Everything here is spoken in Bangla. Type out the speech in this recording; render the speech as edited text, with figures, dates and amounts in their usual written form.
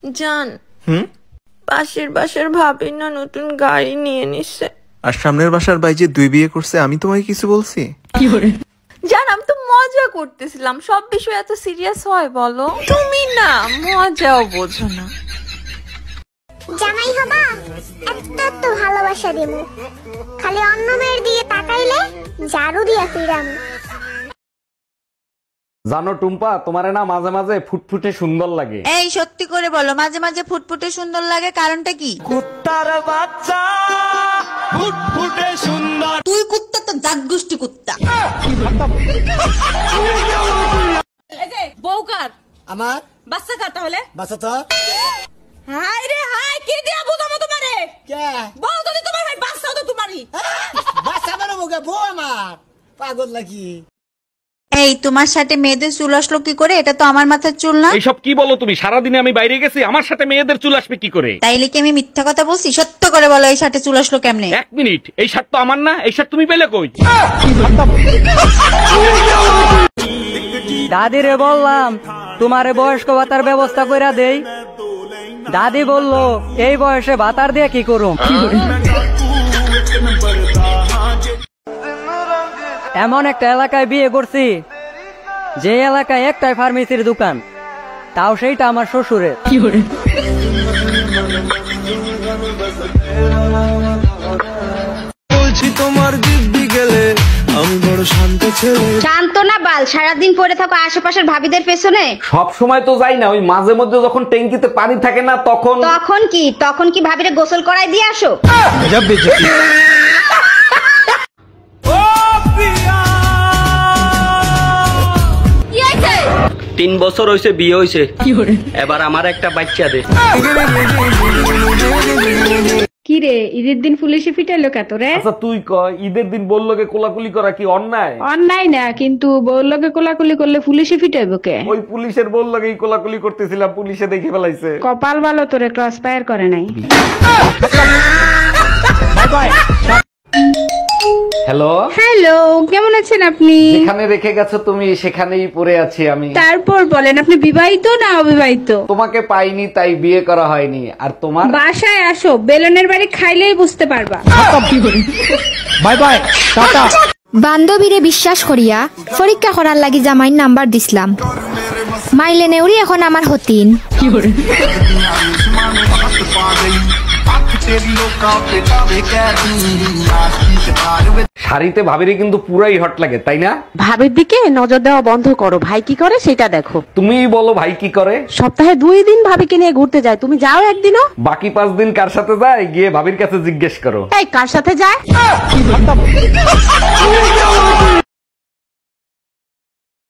জান পাশের বাসার ভাবি না নতুন গাড়ি নিয়ে নিছে। আর সামনের বাসার ভাই যে 2 বিয়ে করছে, আমি তোমাকে কিছু বলছি? জান আমি তো মজা করতেছিলাম, সব বিষয় এত সিরিয়াস হয় বলো? তুমি না মজাও বোঝো না। জামাই হবা এত ভালোবাসা দেবো, খালি অন্য মেয়ের দিয়ে তাকাইলে ঝাড়ু দিয়া ফিরামু। জানো টুম্পা, তোমারে না মাঝে মাঝে ফুটফুটে সুন্দর লাগে। এই সত্যি করে বলো, মাঝে মাঝে ফুটফুটে সুন্দর লাগে, কারণটা কি? কুত্তার বাচ্চা ফুটফুটে সুন্দর। তুই কুত্তা তো জাত গোষ্ঠী কুত্তা। এই যে বউকার আমার বাচ্চা কার তাহলে? বাচ্চা তো হাই রে হাই, কি দিয়া বুঝাবো তোমারে? কে বউ যদি তোমার ভাই বাচ্চাও তো তোমারই। বাচ্চা মানে মুখে বউ আমার পাগল নাকি? এই তোমার সাথে মেয়েদের চুল আসলো কি করে? এটা তো আমার মাথার চুল না। এইসব কি বলো তুমি? সারাদিনে আমি বাইরে গেছি, আমার সাথে মেয়েদের চুল আসবে কি করে? তাইলে কি আমি মিথ্যা কথা বলছি? সত্য করে বলো, এই সাথে চুল আসলো কেমনে? 1 মিনিট, এই শার্ট তো আমার না, এই শার্ট তুমি পেলে কই? দাদিরে বললাম তোমারে বয়স্ক ভাতার ব্যবস্থা কইরা দেই। দাদি বলল এই বয়সে ভাতার দিয়ে কি করুম। এমন একটা এলাকায় বিয়ে করছি যে এলাকায় একটাই ফার্মেসির দোকান, তাও সেইটা আমার শ্বশুরের। বলছি তোমার দিব্যি গেলে আমি বড় শান্ত ছেলে। শান্ত না বাল, সারাদিন পড়ে থাকো আশেপাশের ভাবিদের পেছনে। সব সময় তো যাই না, ওই মাঝে মধ্যে যখন ট্যাঙ্কিতে পানি থাকে না তখন। তখন কি ভাবিরে গোসল করাই দিয়ে আসো? তিন বছর হয়েছে বিয়ে হয়েছে, এবার আমার একটা বাচ্চা দে। কি রে, ঈদের দিন পুলিশে ফিটাইলো কত রে? আচ্ছা তুই ক, ঈদের দিন বললোকে কোলাকুলি করা কি অন্যায়? অন্যায় না, কিন্তু বউলোকে কোলাকুলি করলে পুলিশে ফিটাইবো কে? ওই পুলিশের বললোকেই কোলাকুলি করতেছিলাম, পুলিশে দেখে ফেলাইছে। কপাল ভালো তোরে ক্রস ফায়ার করে নাই। হ্যালো হ্যালো, কেমন আছেন আপনি? যেখানে রেখে গেছো তুমি সেখানেই পড়ে আছি আমি। তারপর বলেন, আপনি বিবাহিত না অবিবাহিত? তোমাকে পাইনি তাই বিয়ে করা হয়নি। আর তোমার? বাসায় আসো, বেলনের বাড়ি খাইলেই বুঝতে পারবা। Bye bye, tata. বান্ধবীরে বিশ্বাস করিয়া পরীক্ষা করার লাগি জামাইর নাম্বার দিছিলাম, মাইলে নেউরি এখন আমার হতিন। শাড়িতে ভাবিরে কিন্তু পুরাই হট লাগে, তাই না? ভাবির দিকে নজর দেওয়া বন্ধ করো, ভাই কি করে সেটা দেখো। তুমিই বলো ভাই কি করে? সপ্তাহে 2 দিন ভাবিকে নিয়ে ঘুরতে যায়, তুমি যাও একদিনও? বাকি 5 দিন কার সাথে যায় গিয়ে ভাবির কাছে জিজ্ঞেস করো। এই কার সাথে যায়?